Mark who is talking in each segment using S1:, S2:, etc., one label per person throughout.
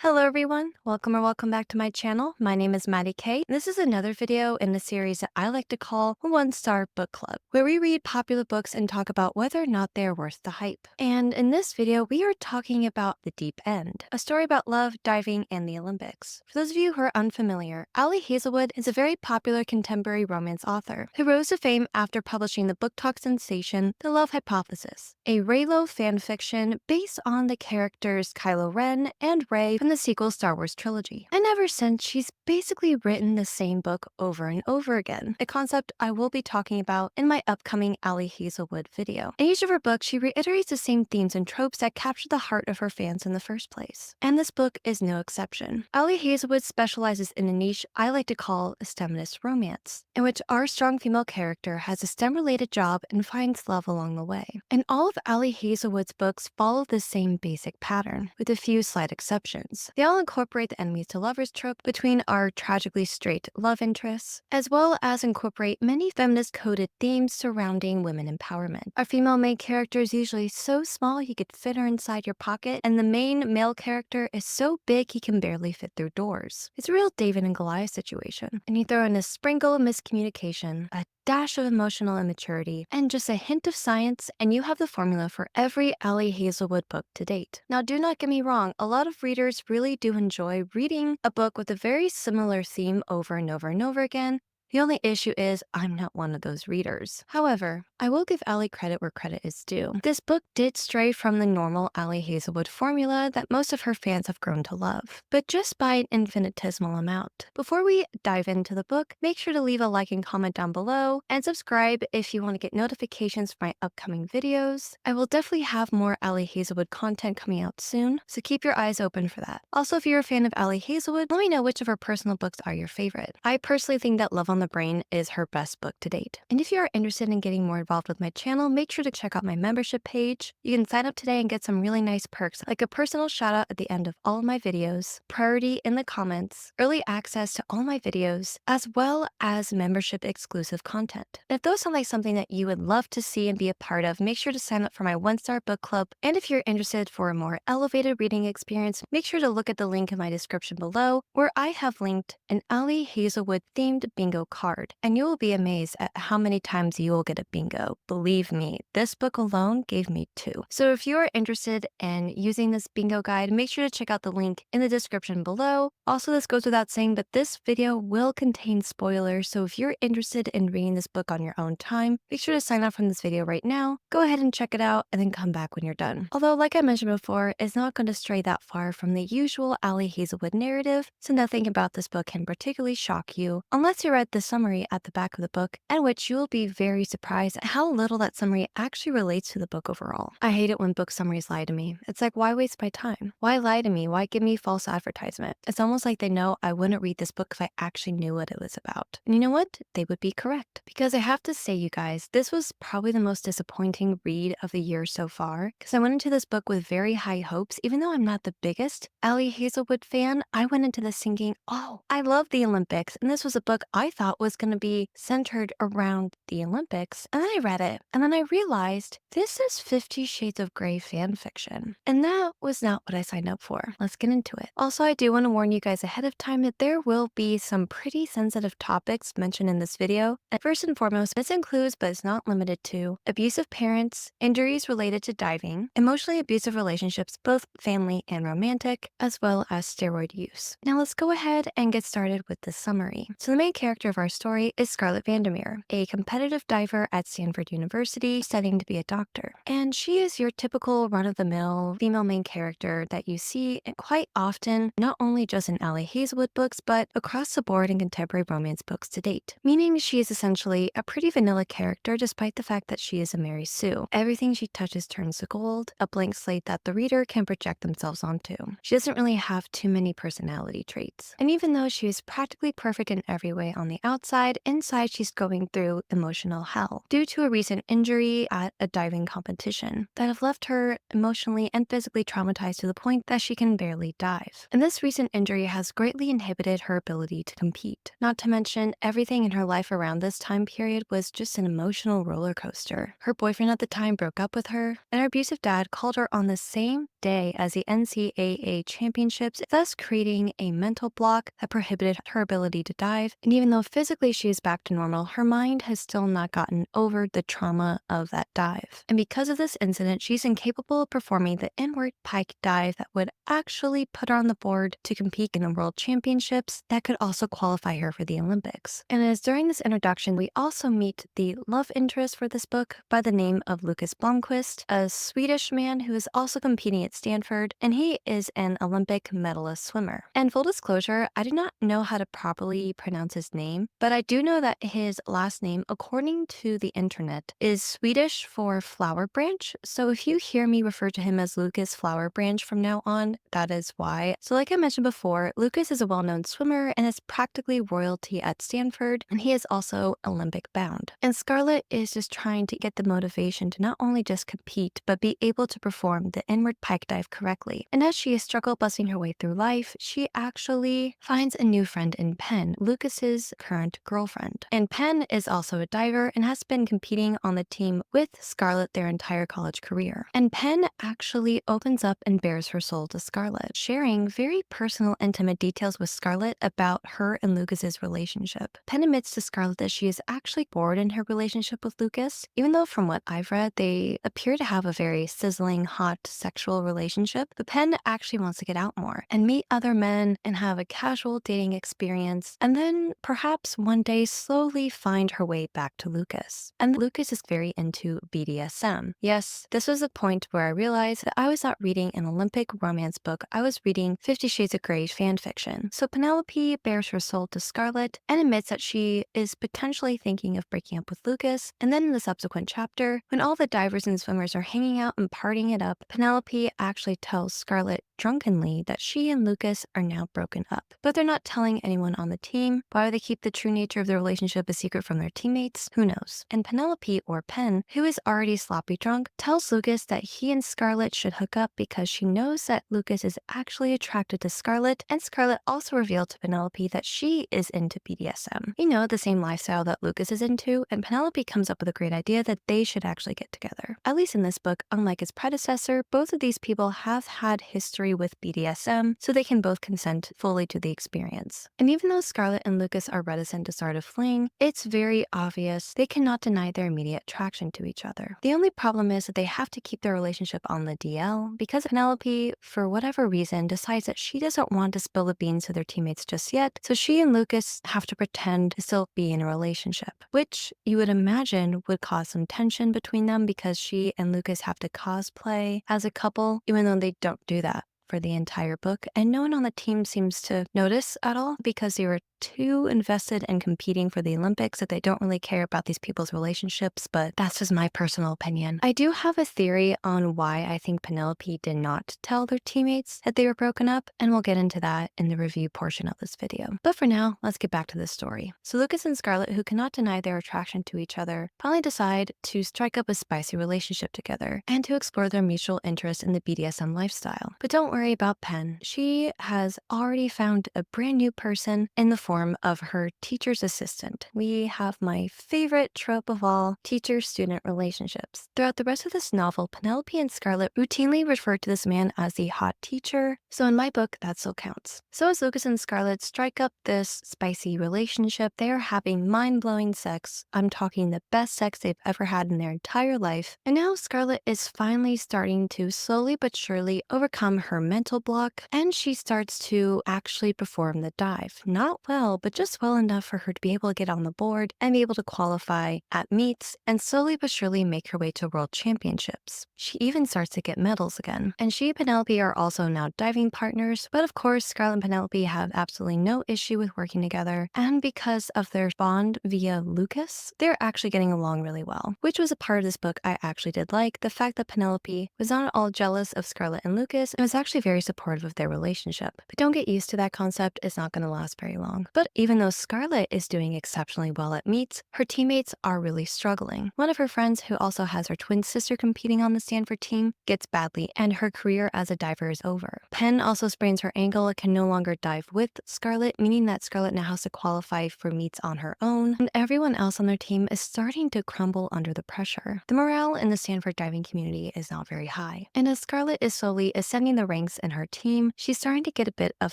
S1: Hello everyone, welcome back to my channel. My name is Maddie K. This is another video in the series that I like to call One Star Book Club, where we read popular books and talk about whether or not they are worth the hype. And in this video, we are talking about The Deep End, a story about love, diving, and the Olympics. For those of you who are unfamiliar, Allie Hazelwood is a very popular contemporary romance author who rose to fame after publishing the booktok sensation The Love Hypothesis, a Reylo fanfiction based on the characters Kylo Ren and Rey from the sequel Star Wars trilogy. And ever since, she's basically written the same book over and over again, a concept I will be talking about in my upcoming Allie Hazelwood video. In each of her books, she reiterates the same themes and tropes that capture the heart of her fans in the first place. And this book is no exception. Allie Hazelwood specializes in a niche I like to call a STEMinist romance, in which our strong female character has a STEM-related job and finds love along the way. And all of Allie Hazelwood's books follow the same basic pattern, with a few slight exceptions. They all incorporate the enemies to lovers trope between our tragically straight love interests, as well as incorporate many feminist-coded themes surrounding women empowerment. Our female main character is usually so small you could fit her inside your pocket, and the main male character is so big he can barely fit through doors. It's a real David and Goliath situation, and you throw in a sprinkle of miscommunication, a dash of emotional immaturity, and just a hint of science, and you have the formula for every Allie Hazelwood book to date. Now, do not get me wrong, a lot of readers really do enjoy reading a book with a very similar theme over and over and over again. The only issue is I'm not one of those readers. However, I will give Allie credit where credit is due. This book did stray from the normal Allie Hazelwood formula that most of her fans have grown to love, but just by an infinitesimal amount. Before we dive into the book, make sure to leave a like and comment down below, and subscribe if you want to get notifications for my upcoming videos. I will definitely have more Allie Hazelwood content coming out soon, so keep your eyes open for that. Also, if you're a fan of Allie Hazelwood, let me know which of her personal books are your favorite. I personally think that Love on the Brain is her best book to date. And if you are interested in getting more involved with my channel, make sure to check out my membership page. You can sign up today and get some really nice perks, like a personal shout out at the end of all of my videos, priority in the comments, early access to all my videos, as well as membership exclusive content. And if those sound like something that you would love to see and be a part of, make sure to sign up for my One Star Book Club. And if you're interested for a more elevated reading experience, make sure to look at the link in my description below, where I have linked an Allie Hazelwood themed bingo card, and you will be amazed at how many times you will get a bingo. Believe me, this book alone gave me 2. So if you are interested in using this bingo guide, make sure to check out the link in the description below. Also, this goes without saying, but this video will contain spoilers, so if you're interested in reading this book on your own time, make sure to sign up from this video right now. Go ahead and check it out, and then come back when you're done. Although, like I mentioned before, it's not going to stray that far from the usual Allie Hazelwood narrative, so nothing about this book can particularly shock you, unless you read the summary at the back of the book, in which you will be very surprised at how little that summary actually relates to the book overall. I hate it when book summaries lie to me. It's like, why waste my time? Why lie to me? Why give me false advertisement? It's almost like they know I wouldn't read this book if I actually knew what it was about. And you know what? They would be correct. Because I have to say, you guys, this was probably the most disappointing read of the year so far, because I went into this book with very high hopes. Even though I'm not the biggest Allie Hazelwood fan, I went into this thinking, oh, I love the Olympics, and this was a book I thought was going to be centered around the Olympics. And then I read it, and then I realized this is 50 Shades of Grey fan fiction. And that was not what I signed up for. Let's get into it. Also, I do want to warn you guys ahead of time that there will be some pretty sensitive topics mentioned in this video. And first and foremost, this includes, but is not limited to, abusive parents, injuries related to diving, emotionally abusive relationships, both family and romantic, as well as steroid use. Now let's go ahead and get started with the summary. So the main character of our story is Scarlett Vandermeer, a competitive diver at Stanford University studying to be a doctor. And she is your typical run-of-the-mill female main character that you see quite often, not only just in Allie Hazelwood books, but across the board in contemporary romance books to date. Meaning she is essentially a pretty vanilla character despite the fact that she is a Mary Sue. Everything she touches turns to gold, a blank slate that the reader can project themselves onto. She doesn't really have too many personality traits. And even though she is practically perfect in every way on the outside, inside she's going through emotional hell due to a recent injury at a diving competition that have left her emotionally and physically traumatized to the point that she can barely dive. And this recent injury has greatly inhibited her ability to compete. Not to mention, everything in her life around this time period was just an emotional roller coaster. Her boyfriend at the time broke up with her, and her abusive dad called her on the same day as the NCAA championships, thus creating a mental block that prohibited her ability to dive. And even though physically she is back to normal, her mind has still not gotten over the trauma of that dive. And because of this incident, she's incapable of performing the inward pike dive that would actually put her on the board to compete in the World Championships that could also qualify her for the Olympics. And as during this introduction, we also meet the love interest for this book by the name of Lucas Blomqvist, a Swedish man who is also competing at Stanford, and he is an Olympic medalist swimmer. And full disclosure, I do not know how to properly pronounce his name, but I do know that his last name, according to the internet, is Swedish for flower branch. So if you hear me refer to him as Lucas Flower Branch from now on, that is why. So like I mentioned before, Lucas is a well-known swimmer and is practically royalty at Stanford, and he is also Olympic bound. And Scarlett is just trying to get the motivation to not only just compete, but be able to perform the inward pike dive correctly. And as she is struggle busting her way through life, she actually finds a new friend in Penn, Lucas's current girlfriend. And Penn is also a diver and has been competing on the team with Scarlett their entire college career. And Penn actually opens up and bares her soul to Scarlett, sharing very personal, intimate details with Scarlett about her and Lucas's relationship. Penn admits to Scarlett that she is actually bored in her relationship with Lucas, even though from what I've read, they appear to have a very sizzling, hot sexual relationship. But Penn actually wants to get out more and meet other men and have a casual dating experience, and then perhaps one day slowly find her way back to Lucas. And Lucas is very into BDSM. Yes, this was a point where I realized that I was not reading an Olympic romance book, I was reading 50 Shades of Grey fanfiction. So Penelope bears her soul to Scarlett and admits that she is potentially thinking of breaking up with Lucas. And then in the subsequent chapter, when all the divers and swimmers are hanging out and partying it up, Penelope actually tells Scarlett drunkenly that she and Lucas are now broken up. But they're not telling anyone on the team. Why would they keep the true nature of their relationship a secret from their teammates? Who knows? And Penelope, or Penn, who is already sloppy drunk, tells Lucas that he and Scarlett should hook up because she knows that Lucas is actually attracted to Scarlett, and Scarlett also revealed to Penelope that she is into BDSM. You know, the same lifestyle that Lucas is into, and Penelope comes up with a great idea that they should actually get together. At least in this book, unlike its predecessor, both of these people have had history with BDSM, so they can both consent fully to the experience. And even though Scarlett and Lucas are reticent to start a fling, it's very obvious they cannot deny their immediate attraction to each other. The only problem is that they have to keep their relationship on the DL because Penelope, for whatever reason, decides that she doesn't want to spill the beans to their teammates just yet, so she and Lucas have to pretend to still be in a relationship, which you would imagine would cause some tension between them because she and Lucas have to cosplay as a couple, even though they don't do that for the entire book, and no one on the team seems to notice at all because they were too invested in competing for the Olympics that they don't really care about these people's relationships, but that's just my personal opinion. I do have a theory on why I think Penelope did not tell their teammates that they were broken up, and we'll get into that in the review portion of this video. But for now, let's get back to the story. So Lucas and Scarlett, who cannot deny their attraction to each other, finally decide to strike up a spicy relationship together and to explore their mutual interest in the BDSM lifestyle. But don't worry about Penn. She has already found a brand new person in the form of her teacher's assistant. We have my favorite trope of all, teacher-student relationships. Throughout the rest of this novel, Penelope and Scarlett routinely refer to this man as the hot teacher, so in my book, that still counts. So as Lucas and Scarlett strike up this spicy relationship, they are having mind-blowing sex. I'm talking the best sex they've ever had in their entire life. And now Scarlett is finally starting to slowly but surely overcome her mental block, and she starts to actually perform the dive. Not well, but just well enough for her to be able to get on the board and be able to qualify at meets and slowly but surely make her way to world championships. She even starts to get medals again. And she and Penelope are also now diving partners, but of course Scarlett and Penelope have absolutely no issue with working together, and because of their bond via Lucas, they're actually getting along really well, which was a part of this book I actually did like, the fact that Penelope was not at all jealous of Scarlett and Lucas and was actually very supportive of their relationship. But don't get used to that concept, it's not going to last very long. strong. But even though Scarlet is doing exceptionally well at meets, her teammates are really struggling. One of her friends, who also has her twin sister competing on the Stanford team, gets badly and her career as a diver is over. Penn also sprains her ankle and can no longer dive with Scarlet, meaning that Scarlet now has to qualify for meets on her own, and everyone else on their team is starting to crumble under the pressure. The morale in the Stanford diving community is not very high, and as Scarlet is slowly ascending the ranks in her team, she's starting to get a bit of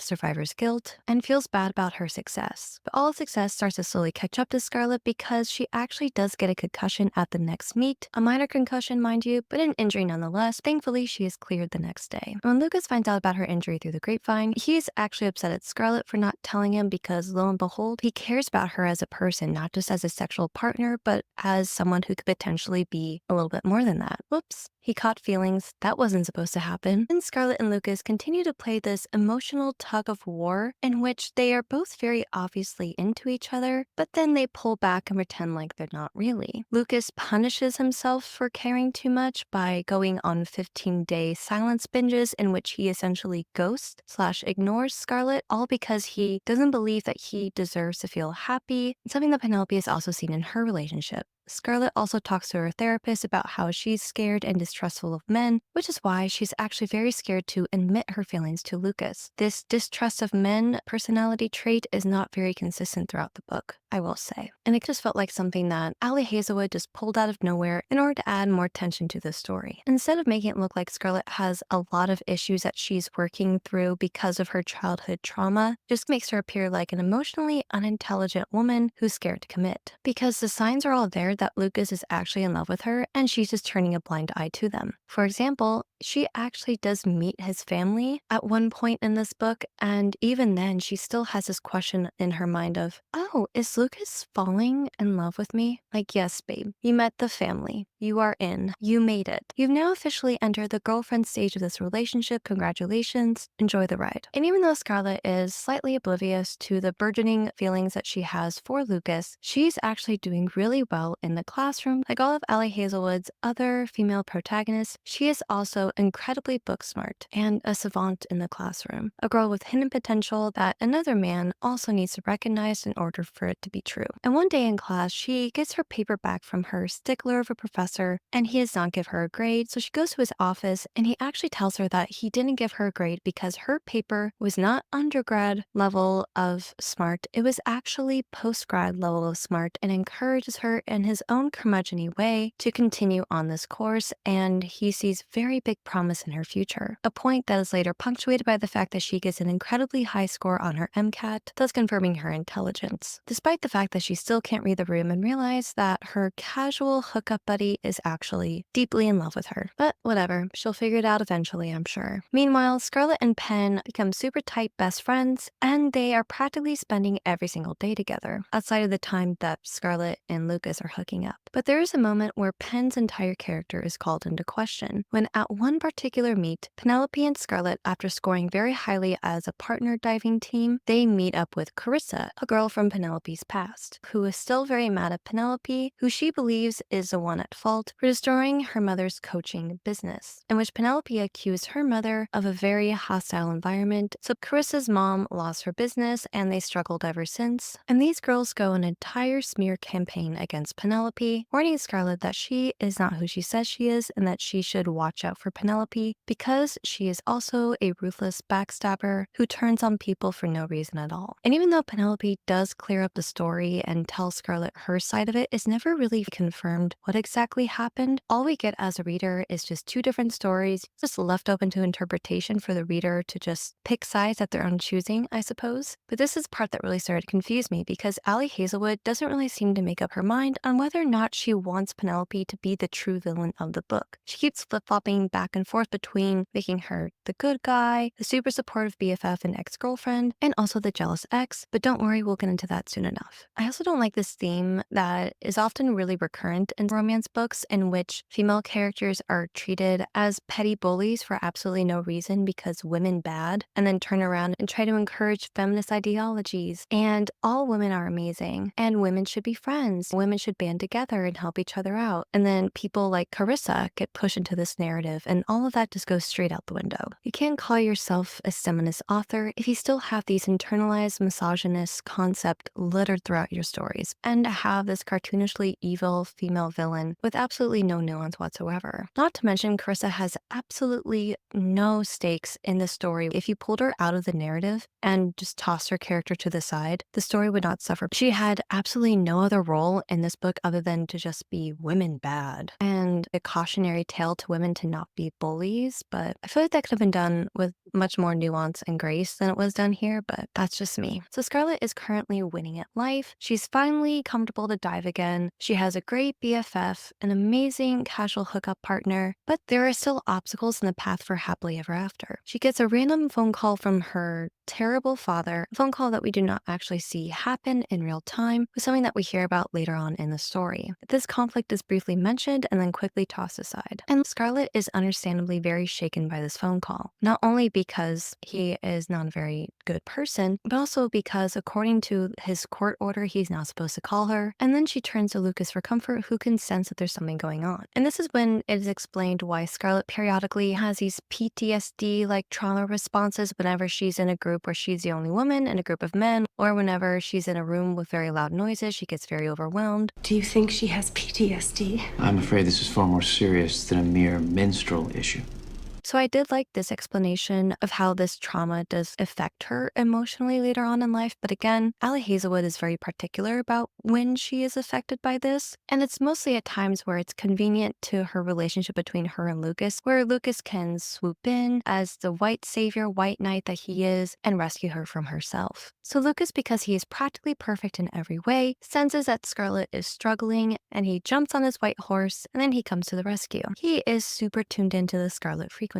S1: survivor's guilt and feels bad about her success. But all success starts to slowly catch up to Scarlet because she actually does get a concussion at the next meet, a minor concussion mind you, but an injury nonetheless. Thankfully, she is cleared the next day. When Lucas finds out about her injury through the grapevine, he's actually upset at Scarlet for not telling him because lo and behold, he cares about her as a person, not just as a sexual partner, but as someone who could potentially be a little bit more than that. Whoops. He caught feelings. That wasn't supposed to happen. And Scarlet and Lucas continue to play this emotional tug of war in which they are both very obviously into each other, but then they pull back and pretend like they're not really. Lucas punishes himself for caring too much by going on 15-day silence binges in which he essentially ghosts/ignores Scarlet, all because he doesn't believe that he deserves to feel happy, something that Penelope has also seen in her relationship. Scarlet also talks to her therapist about how she's scared and distrustful of men, which is why she's actually very scared to admit her feelings to Lucas. This distrust of men personality trait is not very consistent throughout the book, I will say. And it just felt like something that Allie Hazelwood just pulled out of nowhere in order to add more tension to the story. Instead of making it look like Scarlet has a lot of issues that she's working through because of her childhood trauma, just makes her appear like an emotionally unintelligent woman who's scared to commit. Because the signs are all there that Lucas is actually in love with her and she's just turning a blind eye to them. For example, she actually does meet his family at one point in this book, and even then she still has this question in her mind of, oh, is Lucas falling in love with me? Like, yes, babe, you met the family. You are in. You made it. You've now officially entered the girlfriend stage of this relationship. Congratulations. Enjoy the ride. And even though Scarlet is slightly oblivious to the burgeoning feelings that she has for Lucas, she's actually doing really well in the classroom. Like all of Allie Hazelwood's other female protagonists, she is also incredibly book smart and a savant in the classroom, a girl with hidden potential that another man also needs to recognize in order for it to be true. And one day in class, she gets her paper back from her stickler of a professor, and he does not give her a grade, so she goes to his office and he actually tells her that he didn't give her a grade because her paper was not undergrad level of smart, it was actually postgrad level of smart, and encourages her in his own curmudgeon-y way to continue on this course, and he sees very big promise in her future. A point that is later punctuated by the fact that she gets an incredibly high score on her MCAT, thus confirming her intelligence, despite the fact that she still can't read the room and realize that her casual hookup buddy is actually deeply in love with her. But whatever, she'll figure it out eventually, I'm sure. Meanwhile, Scarlet and Penn become super tight best friends, and they are practically spending every single day together, outside of the time that Scarlet and Lucas are hooking up. But there is a moment where Penn's entire character is called into question, when at one particular meet, Penelope and Scarlet, after scoring very highly as a partner diving team, they meet up with Carissa, a girl from Penelope's past, who is still very mad at Penelope, who she believes is the one at fault for destroying her mother's coaching business, in which Penelope accused her mother of a very hostile environment, so Carissa's mom lost her business and they struggled ever since. And these girls go an entire smear campaign against Penelope, warning Scarlet that she is not who she says she is and that she should watch out for Penelope because she is also a ruthless backstabber who turns on people for no reason at all. And even though Penelope does clear up the story and tell Scarlet her side of it, it's never really confirmed what exactly happened. All we get as a reader is just two different stories, just left open to interpretation for the reader to just pick sides at their own choosing, I suppose. But this is the part that really started to confuse me because Allie Hazelwood doesn't really seem to make up her mind on whether or not she wants Penelope to be the true villain of the book. She keeps flip-flopping back and forth between making her the good guy, the super supportive BFF and ex-girlfriend, and also the jealous ex, but don't worry, we'll get into that soon enough. I also don't like this theme that is often really recurrent in romance books in which female characters are treated as petty bullies for absolutely no reason because women bad, and then turn around and try to encourage feminist ideologies, and all women are amazing, and women should be friends, women should band together, together and help each other out. And then people like Carissa get pushed into this narrative, and all of that just goes straight out the window. You can't call yourself a feminist author if you still have these internalized misogynist concepts littered throughout your stories, and have this cartoonishly evil female villain with absolutely no nuance whatsoever. Not to mention, Carissa has absolutely no stakes in the story. If you pulled her out of the narrative and just tossed her character to the side, the story would not suffer. She had absolutely no other role in this book other than to just be women bad and a cautionary tale to women to not be bullies. But I feel like that could have been done with much more nuance and grace than it was done here, but that's just me. So Scarlett is currently winning at life. She's finally comfortable to dive again. She has a great BFF, an amazing casual hookup partner, but there are still obstacles in the path for happily ever after. She gets a random phone call from her terrible father, a phone call that we do not actually see happen in real time, but something that we hear about later on in the story. This conflict is briefly mentioned and then quickly tossed aside. And Scarlett is understandably very shaken by this phone call, not only because he is not a very good person, but also because according to his court order, he's not supposed to call her. And then she turns to Lucas for comfort, who can sense that there's something going on. And this is when it is explained why Scarlett periodically has these PTSD-like trauma responses whenever she's in a group where she's the only woman in a group of men, or whenever she's in a room with very loud noises, she gets very overwhelmed.
S2: Do you think she has PTSD?
S3: I'm afraid this is far more serious than a mere menstrual issue.
S1: So I did like this explanation of how this trauma does affect her emotionally later on in life. But again, Allie Hazelwood is very particular about when she is affected by this. And it's mostly at times where it's convenient to her relationship between her and Lucas, where Lucas can swoop in as the white savior, white knight that he is, and rescue her from herself. So Lucas, because he is practically perfect in every way, senses that Scarlett is struggling, and he jumps on his white horse, and then he comes to the rescue. He is super tuned into the Scarlett frequency.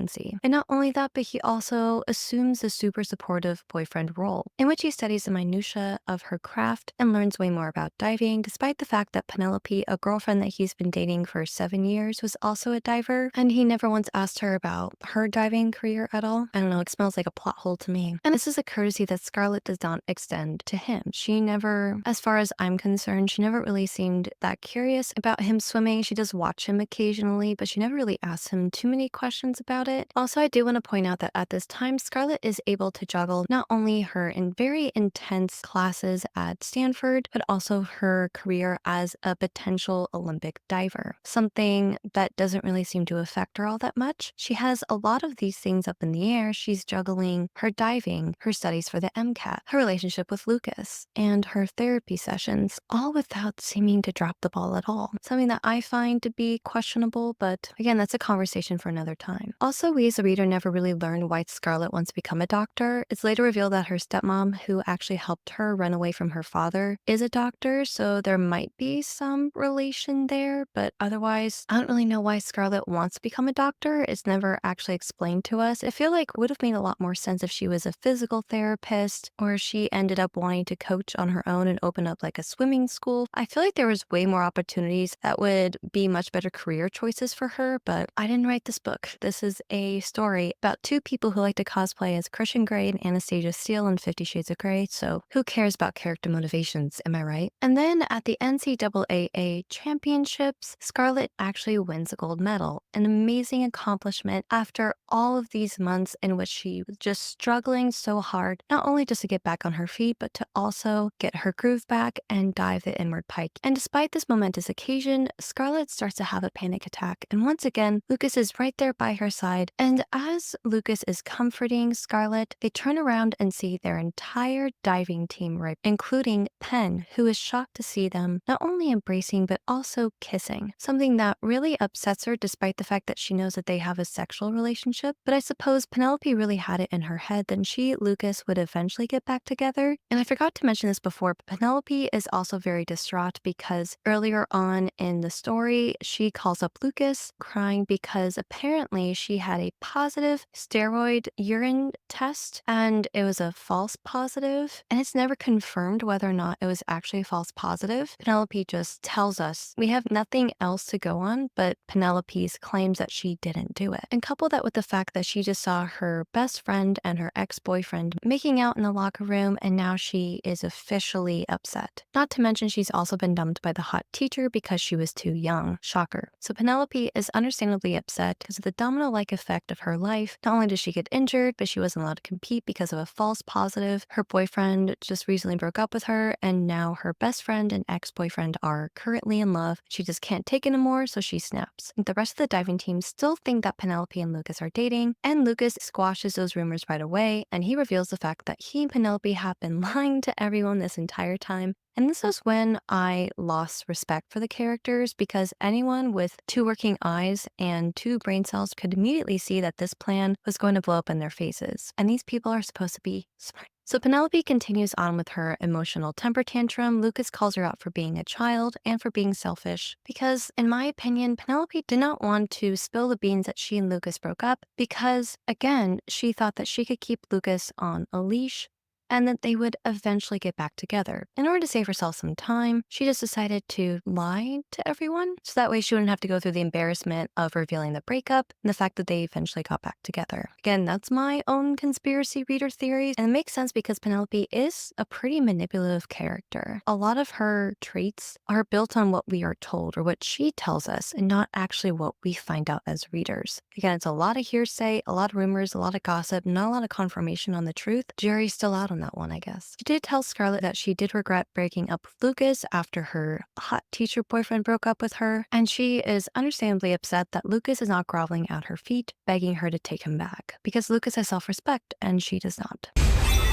S1: And not only that, but he also assumes the super supportive boyfriend role, in which he studies the minutiae of her craft and learns way more about diving, despite the fact that Penelope, a girlfriend that he's been dating for 7 years, was also a diver, and he never once asked her about her diving career at all. I don't know, it smells like a plot hole to me. And this is a courtesy that Scarlett does not extend to him. She never, as far as I'm concerned, she never really seemed that curious about him swimming. She does watch him occasionally, but she never really asked him too many questions about it. Also, I do want to point out that at this time, Scarlett is able to juggle not only her in very intense classes at Stanford, but also her career as a potential Olympic diver, something that doesn't really seem to affect her all that much. She has a lot of these things up in the air. She's juggling her diving, her studies for the MCAT, her relationship with Lucas, and her therapy sessions, all without seeming to drop the ball at all. Something that I find to be questionable, but again, that's a conversation for another time. Also, we as a reader never really learn why Scarlett wants to become a doctor. It's later revealed that her stepmom, who actually helped her run away from her father, is a doctor, so there might be some relation there, but otherwise, I don't really know why Scarlett wants to become a doctor. It's never actually explained to us. I feel like it would have made a lot more sense if she was a physical therapist, or she ended up wanting to coach on her own and open up like a swimming school. I feel like there was way more opportunities that would be much better career choices for her, but I didn't write this book. This is a story about two people who like to cosplay as Christian Grey and Anastasia Steele in 50 Shades of Grey, so who cares about character motivations, am I right? And then at the NCAA championships, Scarlett actually wins a gold medal, an amazing accomplishment after all of these months in which she was just struggling so hard, not only just to get back on her feet, but to also get her groove back and dive the inward pike. And despite this momentous occasion, Scarlett starts to have a panic attack, and once again, Lucas is right there by her side. And as Lucas is comforting Scarlett, they turn around and see their entire diving team right, including Penn, who is shocked to see them not only embracing but also kissing, something that really upsets her despite the fact that she knows that they have a sexual relationship. But I suppose Penelope really had it in her head that she, Lucas, would eventually get back together. And I forgot to mention this before, but Penelope is also very distraught because earlier on in the story, she calls up Lucas crying because apparently she had a positive steroid urine test, and it was a false positive, and it's never confirmed whether or not it was actually a false positive. Penelope just tells us we have nothing else to go on, but Penelope's claims that she didn't do it. And couple that with the fact that she just saw her best friend and her ex-boyfriend making out in the locker room, and now she is officially upset. Not to mention she's also been dumped by the hot teacher because she was too young. Shocker. So Penelope is understandably upset because of the domino-like effect of her life. Not only did she get injured, but she wasn't allowed to compete because of a false positive. Her boyfriend just recently broke up with her, and now her best friend and ex-boyfriend are currently in love. She just can't take it anymore, so she snaps. The rest of the diving team still think that Penelope and Lucas are dating, and Lucas squashes those rumors right away, and he reveals the fact that he and Penelope have been lying to everyone this entire time. And this was when I lost respect for the characters, because anyone with two working eyes and two brain cells could immediately see that this plan was going to blow up in their faces. And these people are supposed to be smart. So Penelope continues on with her emotional temper tantrum. Lucas calls her out for being a child and for being selfish, because in my opinion, Penelope did not want to spill the beans that she and Lucas broke up, because again, she thought that she could keep Lucas on a leash and that they would eventually get back together. In order to save herself some time, she just decided to lie to everyone, so that way she wouldn't have to go through the embarrassment of revealing the breakup and the fact that they eventually got back together. Again, that's my own conspiracy reader theory, and it makes sense because Penelope is a pretty manipulative character. A lot of her traits are built on what we are told or what she tells us, and not actually what we find out as readers. Again, it's a lot of hearsay, a lot of rumors, a lot of gossip, not a lot of confirmation on the truth. Jury's still out on that one, I guess. She did tell Scarlett that she did regret breaking up with Lucas after her hot teacher boyfriend broke up with her, and she is understandably upset that Lucas is not groveling at her feet, begging her to take him back, because Lucas has self-respect and she does not.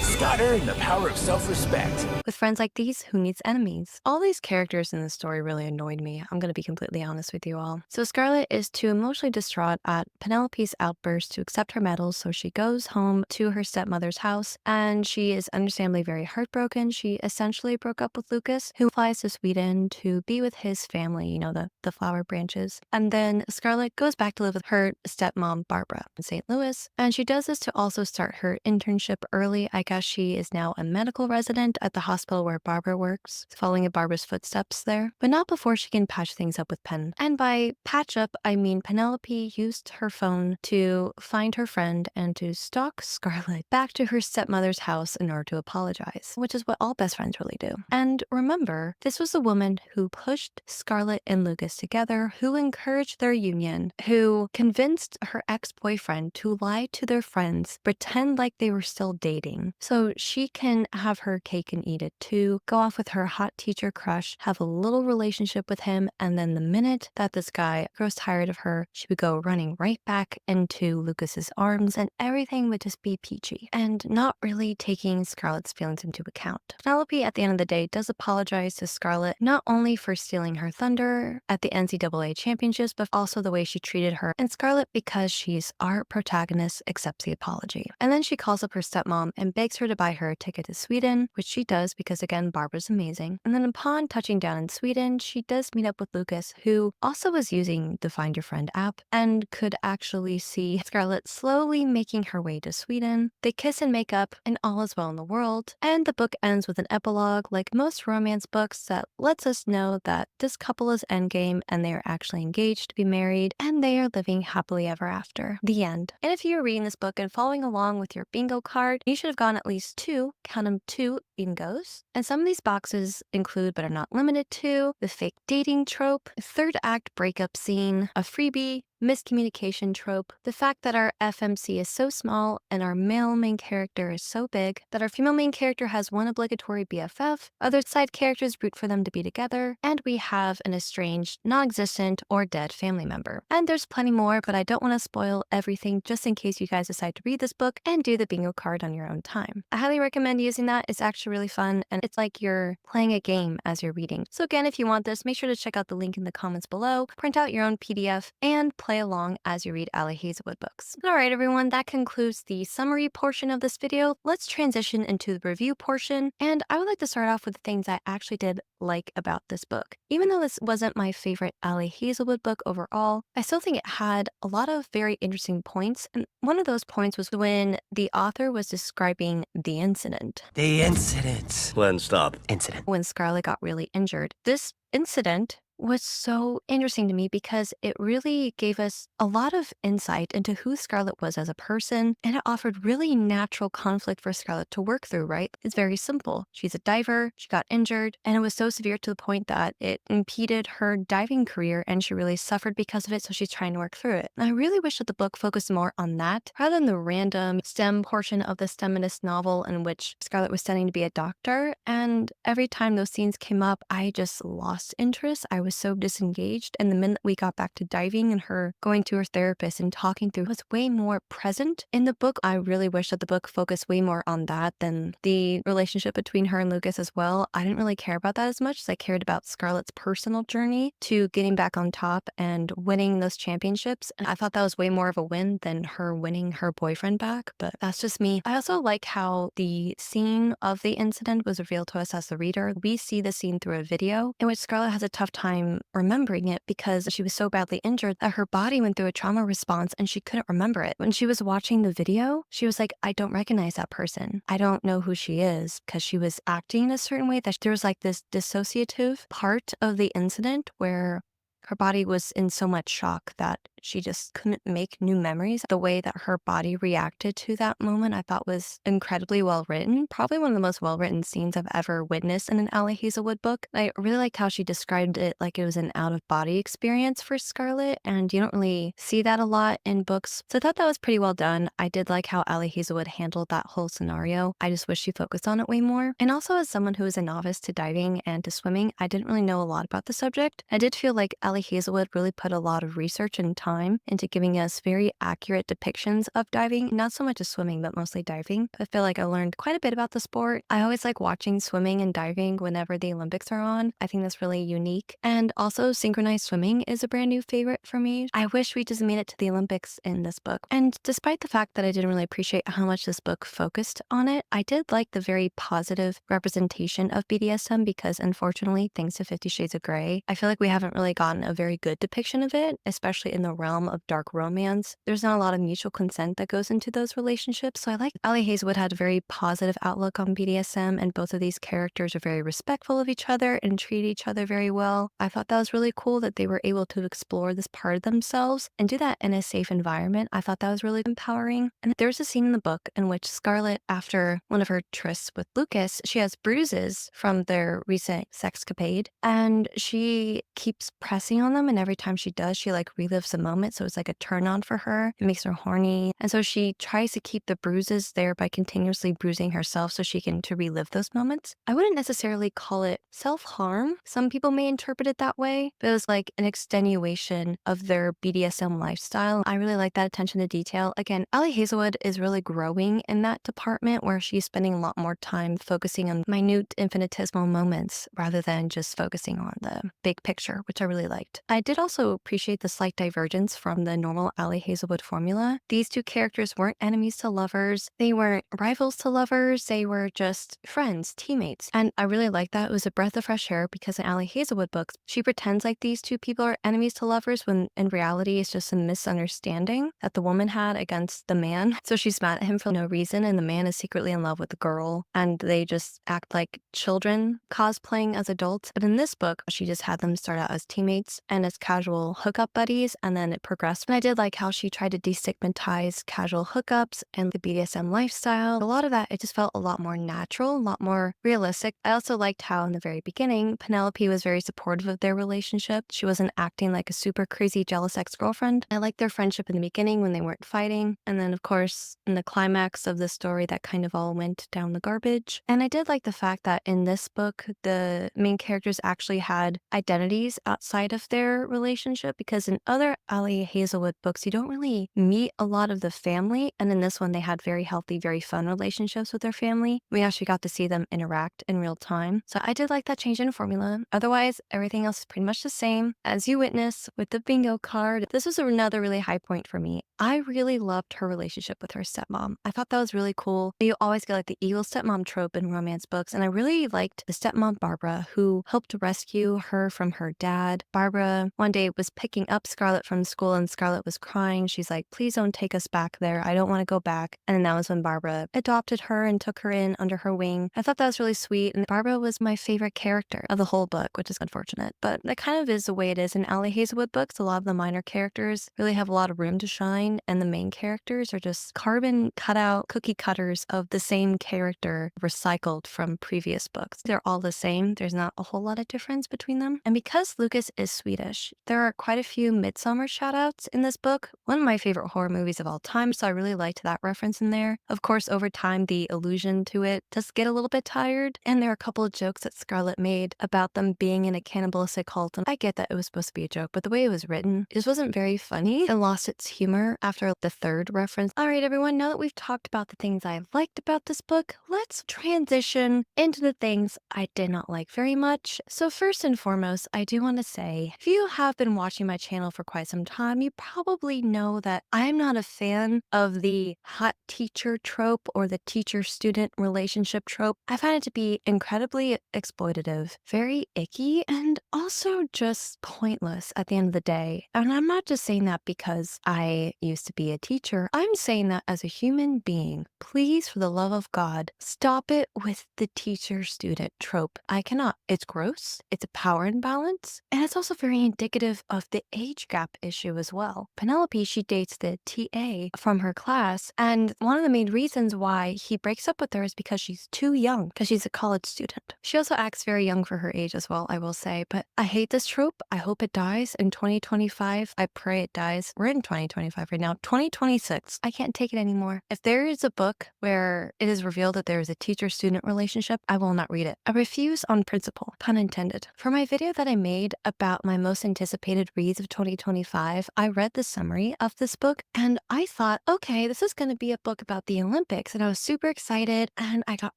S4: Scott earned the power of self-respect.
S1: With friends like these, who needs enemies? All these characters in this story really annoyed me. I'm gonna be completely honest with you all. So Scarlett is too emotionally distraught at Penelope's outburst to accept her medals, so she goes home to her stepmother's house, and she is understandably very heartbroken. She essentially broke up with Lucas, who flies to Sweden to be with his family, you know, the flower branches. And then Scarlett goes back to live with her stepmom, Barbara, in St. Louis. And she does this to also start her internship early. I guess she is now a medical resident at the hospital where Barbara works, following in Barbara's footsteps there, but not before she can patch things up with Pen. And by patch up, I mean Penelope used her phone to find her friend and to stalk Scarlett back to her stepmother's house in order to apologize, which is what all best friends really do. And remember, this was the woman who pushed Scarlett and Lucas together, who encouraged their union, who convinced her ex-boyfriend to lie to their friends, pretend like they were still dating, so she can have her cake and eat it too, go off with her hot teacher crush, have a little relationship with him, and then the minute that this guy grows tired of her, she would go running right back into Lucas's arms, and everything would just be peachy, and not really taking Scarlett's feelings into account. Penelope, at the end of the day, does apologize to Scarlett, not only for stealing her thunder at the NCAA championships, but also the way she treated her. And Scarlett, because she's our protagonist, accepts the apology. And then she calls up her stepmom and begs her to buy her a ticket to Sweden, which she does because, again, Barbara's amazing. And then upon touching down in Sweden, she does meet up with Lucas, who also was using the Find Your Friend app and could actually see Scarlett slowly making her way to Sweden. They kiss and make up, and all is well in the world. And the book ends with an epilogue, like most romance books, that lets us know that this couple is endgame and they are actually engaged to be married, and they are living happily ever after. The end. And if you're reading this book and following along with your bingo card, you should have gone at least two, count them, two bingos. And some of these boxes include, but are not limited to, the fake dating trope, third act breakup scene, a freebie, miscommunication trope, the fact that our FMC is so small and our male main character is so big, that our female main character has one obligatory BFF, other side characters root for them to be together, and we have an estranged, non-existent, or dead family member. And there's plenty more, but I don't want to spoil everything just in case you guys decide to read this book and do the bingo card on your own time. I highly recommend using that. It's actually really fun, and it's like you're playing a game as you're reading. So again, if you want this, make sure to check out the link in the comments below, print out your own PDF, and play play along as you read Allie Hazelwood books. Alright everyone, that concludes the summary portion of this video. Let's transition into the review portion, and I would like to start off with the things I actually did like about this book. Even though this wasn't my favorite Allie Hazelwood book overall, I still think it had a lot of very interesting points, and one of those points was when the author was describing the incident.
S4: The incident. Glenn, stop. Incident.
S1: When Scarlett got really injured. This incident was so interesting to me because it really gave us a lot of insight into who Scarlett was as a person, and it offered really natural conflict for Scarlett to work through, right? It's very simple. She's a diver, she got injured, and it was so severe to the point that it impeded her diving career and she really suffered because of it, so she's trying to work through it. And I really wish that the book focused more on that rather than the random STEM portion of the STEMinist novel in which Scarlett was studying to be a doctor, and every time those scenes came up, I just lost interest. I was so disengaged, and the minute we got back to diving and her going to her therapist and talking through was way more present in the book. I really wish that the book focused way more on that than the relationship between her and Lucas as well. I didn't really care about that as much as I cared about Scarlett's personal journey to getting back on top and winning those championships, and I thought that was way more of a win than her winning her boyfriend back, but that's just me. I also like how the scene of the incident was revealed to us as the reader. We see the scene through a video in which Scarlett has a tough time remembering it because she was so badly injured that her body went through a trauma response and she couldn't remember it. When she was watching the video, she was like, I don't recognize that person. I don't know who she is, because she was acting in a certain way that there was like this dissociative part of the incident where her body was in so much shock that she just couldn't make new memories. The way that her body reacted to that moment, I thought was incredibly well written. Probably one of the most well written scenes I've ever witnessed in an Allie Hazelwood book. I really liked how she described it like it was an out of body experience for Scarlett, and you don't really see that a lot in books. So I thought that was pretty well done. I did like how Allie Hazelwood handled that whole scenario. I just wish she focused on it way more. And also, as someone who is a novice to diving and to swimming, I didn't really know a lot about the subject. I did feel like Allie Hazelwood really put a lot of research and time into giving us very accurate depictions of diving, not so much as swimming, but mostly diving. I feel like I learned quite a bit about the sport. I always like watching swimming and diving whenever the Olympics are on. I think that's really unique. And also, synchronized swimming is a brand new favorite for me. I wish we just made it to the Olympics in this book. And despite the fact that I didn't really appreciate how much this book focused on it, I did like the very positive representation of BDSM because, unfortunately, thanks to 50 Shades of Grey, I feel like we haven't really gotten a very good depiction of it, especially in the realm of dark romance. There's not a lot of mutual consent that goes into those relationships, so I like Allie Hazelwood had a very positive outlook on BDSM, and both of these characters are very respectful of each other and treat each other very well. I thought that was really cool that they were able to explore this part of themselves and do that in a safe environment. I thought that was really empowering. And there's a scene in the book in which Scarlett, after one of her trysts with Lucas, she has bruises from their recent sexcapade, and she keeps pressing on them, and every time she does, she like relives the moment, so it's like a turn on for her. It makes her horny, and so she tries to keep the bruises there by continuously bruising herself so she can to relive those moments. I wouldn't necessarily call it self-harm. Some people may interpret it that way, but it was like an extenuation of their BDSM lifestyle. I really like that attention to detail. Again, Allie Hazelwood is really growing in that department where she's spending a lot more time focusing on minute infinitesimal moments rather than just focusing on the big picture, which I really liked. I did also appreciate the slight divergence from the normal Allie Hazelwood formula. These two characters weren't enemies to lovers. They weren't rivals to lovers. They were just friends, teammates. And I really liked that. It was a breath of fresh air because in Allie Hazelwood books, she pretends like these two people are enemies to lovers when in reality it's just a misunderstanding that the woman had against the man. So she's mad at him for no reason, and the man is secretly in love with the girl, and they just act like children cosplaying as adults. But in this book, she just had them start out as teammates and as casual hookup buddies, and then it progressed. And I did like how she tried to destigmatize casual hookups and the BDSM lifestyle. A lot of that, it just felt a lot more natural, a lot more realistic. I also liked how in the very beginning, Penelope was very supportive of their relationship. She wasn't acting like a super crazy jealous ex-girlfriend. I liked their friendship in the beginning when they weren't fighting. And then of course, in the climax of the story, that kind of all went down the garbage. And I did like the fact that in this book, the main characters actually had identities outside of their relationship, because in other Allie Hazelwood books, you don't really meet a lot of the family. And in this one, they had very healthy, very fun relationships with their family. We actually got to see them interact in real time. So I did like that change in formula. Otherwise, everything else is pretty much the same. As you witness with the bingo card, this was another really high point for me. I really loved her relationship with her stepmom. I thought that was really cool. You always get like the evil stepmom trope in romance books. And I really liked the stepmom Barbara, who helped rescue her from her dad. Barbara one day was picking up Scarlett from school and Scarlett was crying. She's like, please don't take us back there. I don't want to go back. And then that was when Barbara adopted her and took her in under her wing. I thought that was really sweet. And Barbara was my favorite character of the whole book, which is unfortunate. But that kind of is the way it is in Allie Hazelwood books. A lot of the minor characters really have a lot of room to shine. And the main characters are just carbon cutout cookie cutters of the same character recycled from previous books. They're all the same. There's not a whole lot of difference between them. And because Lucas is Swedish, there are quite a few Midsummer shoutouts in this book. One of my favorite horror movies of all time, so I really liked that reference in there. Of course, over time, the allusion to it does get a little bit tired, and there are a couple of jokes that Scarlett made about them being in a cannibalistic cult, and I get that it was supposed to be a joke, but the way it was written, it just wasn't very funny. It lost its humor after the third reference. All right, everyone, now that we've talked about the things I liked about this book, let's transition into the things I did not like very much. So first and foremost, I do want to say, if you have been watching my channel for quite some time, you probably know that I'm not a fan of the hot teacher trope or the teacher-student relationship trope. I find it to be incredibly exploitative, very icky, and also just pointless at the end of the day. And I'm not just saying that because I used to be a teacher. I'm saying that as a human being. Please, for the love of God, stop it with the teacher-student trope. I cannot. It's gross. It's a power imbalance. And it's also very indicative of the age gap issue as well. Penelope, she dates the TA from her class. And one of the main reasons why he breaks up with her is because she's too young, because she's a college student. She also acts very young for her age as well, I will say. But I hate this trope. I hope it dies in 2025. I pray it dies. We're in 2025 right now. 2026. I can't take it anymore. If there is a book where it is revealed that there is a teacher-student relationship, I will not read it. I refuse on principle, pun intended. For my video that I made about my most anticipated reads of 2025, I read the summary of this book and I thought, okay, this is going to be a book about the Olympics. And I was super excited and I got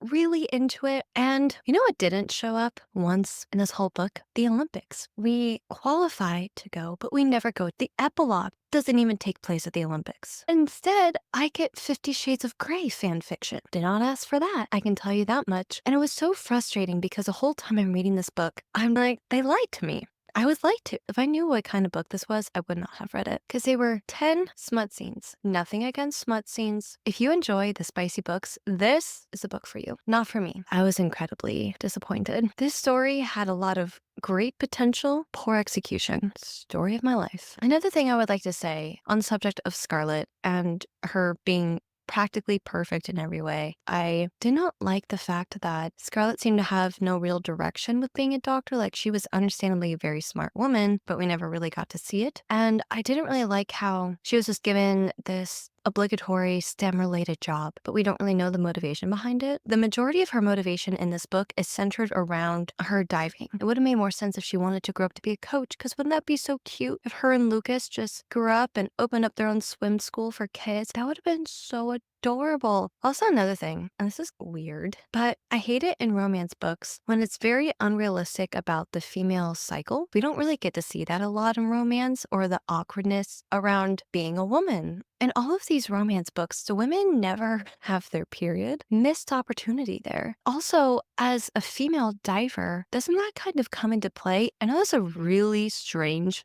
S1: really into it. And you know what didn't show up once in this whole book? The Olympics. We qualify to go, but we never go. The epilogue doesn't even take place at the Olympics. Instead, I get 50 Shades of Grey fan fiction. Did not ask for that, I can tell you that much. And it was so frustrating because the whole time I'm reading this book, I'm like, they lied to me. I was lied to. If I knew what kind of book this was, I would not have read it because they were 10 smut scenes. Nothing against smut scenes. If you enjoy the spicy books, this is a book for you. Not for me. I was incredibly disappointed. This story had a lot of great potential, poor execution. Story of my life. Another thing I would like to say on the subject of Scarlett and her being practically perfect in every way. I did not like the fact that Scarlett seemed to have no real direction with being a doctor. Like, she was understandably a very smart woman, but we never really got to see it. And I didn't really like how she was just given this obligatory STEM-related job, but we don't really know the motivation behind it. The majority of her motivation in this book is centered around her diving. It would have made more sense if she wanted to grow up to be a coach, because wouldn't that be so cute if her and Lucas just grew up and opened up their own swim school for kids? That would have been so adorable. Also, another thing, and this is weird, but I hate it in romance books when it's very unrealistic about the female cycle. We don't really get to see that a lot in romance, or the awkwardness around being a woman. In all of these romance books, the women never have their period. Missed opportunity there. Also, as a female diver, doesn't that kind of come into play? I know that's a really strange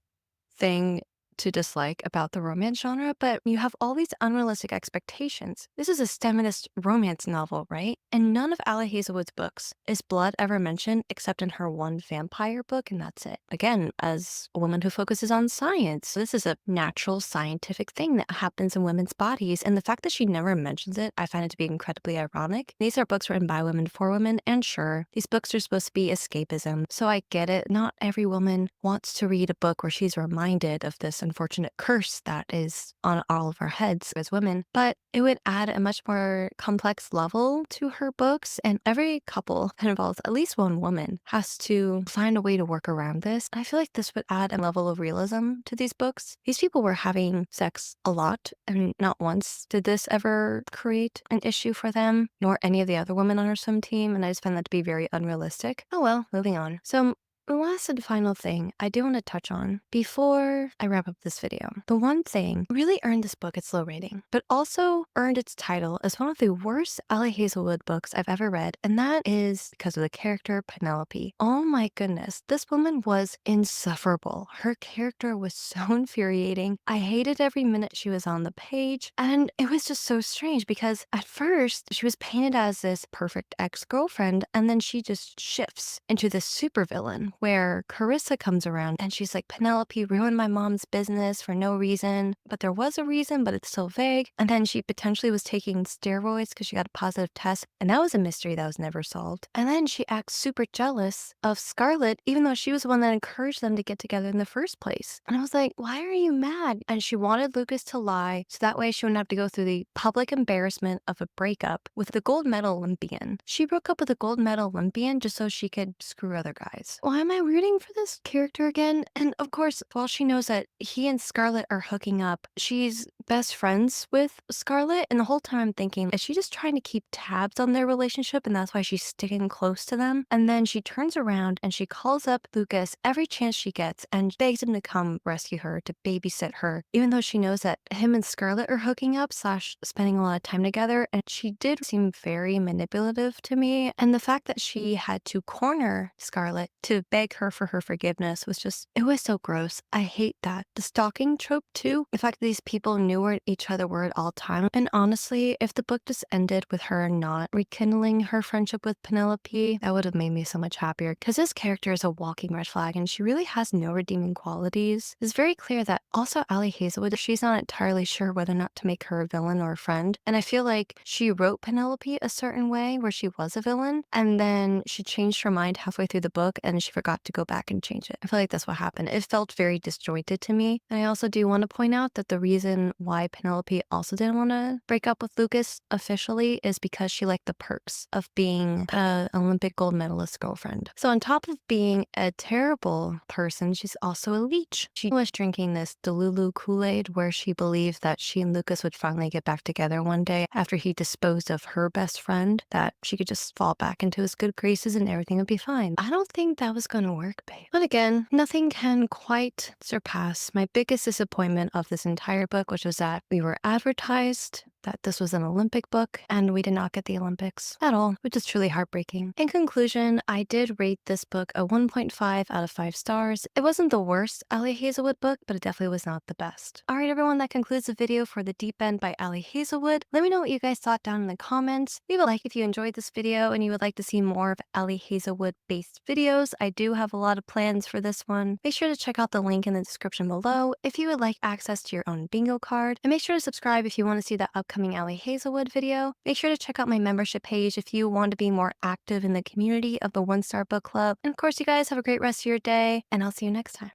S1: thing to dislike about the romance genre, but you have all these unrealistic expectations. This is a feminist romance novel, right? And none of Allie Hazelwood's books is blood ever mentioned except in her one vampire book, and that's it. Again, as a woman who focuses on science, this is a natural scientific thing that happens in women's bodies, and the fact that she never mentions it, I find it to be incredibly ironic. These are books written by women for women, and sure, these books are supposed to be escapism, so I get it. Not every woman wants to read a book where she's reminded of this unfortunate curse that is on all of our heads as women, but it would add a much more complex level to her books. And every couple that involves at least one woman has to find a way to work around this. I feel like this would add a level of realism to these books. These people were having sex a lot, and not once did this ever create an issue for them, nor any of the other women on her swim team. And I just find that to be very unrealistic. Oh well, moving on. So the last and final thing I do want to touch on before I wrap up this video. The one thing really earned this book its low rating, but also earned its title as one of the worst Allie Hazelwood books I've ever read, and that is because of the character Penelope. Oh my goodness, this woman was insufferable. Her character was so infuriating. I hated every minute she was on the page, and it was just so strange because at first she was painted as this perfect ex-girlfriend, and then she just shifts into this supervillain where Carissa comes around and she's like, Penelope ruined my mom's business for no reason, but there was a reason, but it's still vague. And then she potentially was taking steroids because she got a positive test, and that was a mystery that was never solved. And then she acts super jealous of Scarlett, even though she was the one that encouraged them to get together in the first place. And I was like, why are you mad? And she wanted Lucas to lie so that way she wouldn't have to go through the public embarrassment of a breakup with the gold medal Olympian. She broke up with a gold medal Olympian just so she could screw other guys. Why am I rooting for this character again? And of course, while she knows that he and Scarlett are hooking up, she's best friends with Scarlett. And the whole time I'm thinking, is she just trying to keep tabs on their relationship? And that's why she's sticking close to them. And then she turns around and she calls up Lucas every chance she gets and begs him to come rescue her, to babysit her, even though she knows that him and Scarlett are hooking up / spending a lot of time together. And she did seem very manipulative to me. And the fact that she had to corner Scarlett to beg her for her forgiveness was just, it was so gross. I hate that. The stalking trope too. The fact that these people knew where each other were at all time. And honestly, if the book just ended with her not rekindling her friendship with Penelope, that would have made me so much happier, because this character is a walking red flag and she really has no redeeming qualities. It's very clear that also Allie Hazelwood, she's not entirely sure whether or not to make her a villain or a friend. And I feel like she wrote Penelope a certain way where she was a villain, and then she changed her mind halfway through the book and she forgot to go back and change it. I feel like that's what happened. It felt very disjointed to me. And I also do want to point out that the reason why Penelope also didn't want to break up with Lucas officially is because she liked the perks of being an Olympic gold medalist girlfriend. So on top of being a terrible person, she's also a leech. She was drinking this Delulu Kool-Aid where she believed that she and Lucas would finally get back together one day after he disposed of her best friend, that she could just fall back into his good graces and everything would be fine. I don't think that was going to work, babe. But again, nothing can quite surpass my biggest disappointment of this entire book, which was that we were advertised that this was an Olympic book and we did not get the Olympics at all, which is truly heartbreaking. In conclusion, I did rate this book a 1.5 out of 5 stars. It wasn't the worst Allie Hazelwood book, but it definitely was not the best. All right, everyone, that concludes the video for The Deep End by Allie Hazelwood. Let me know what you guys thought down in the comments. Leave a like if you enjoyed this video and you would like to see more of Allie Hazelwood based videos. I do have a lot of plans for this one. Make sure to check out the link in the description below if you would like access to your own bingo card, and make sure to subscribe if you want to see the upcoming Allie Hazelwood video. Make sure to check out my membership page if you want to be more active in the community of the One Star Book Club. And of course, you guys have a great rest of your day, and I'll see you next time.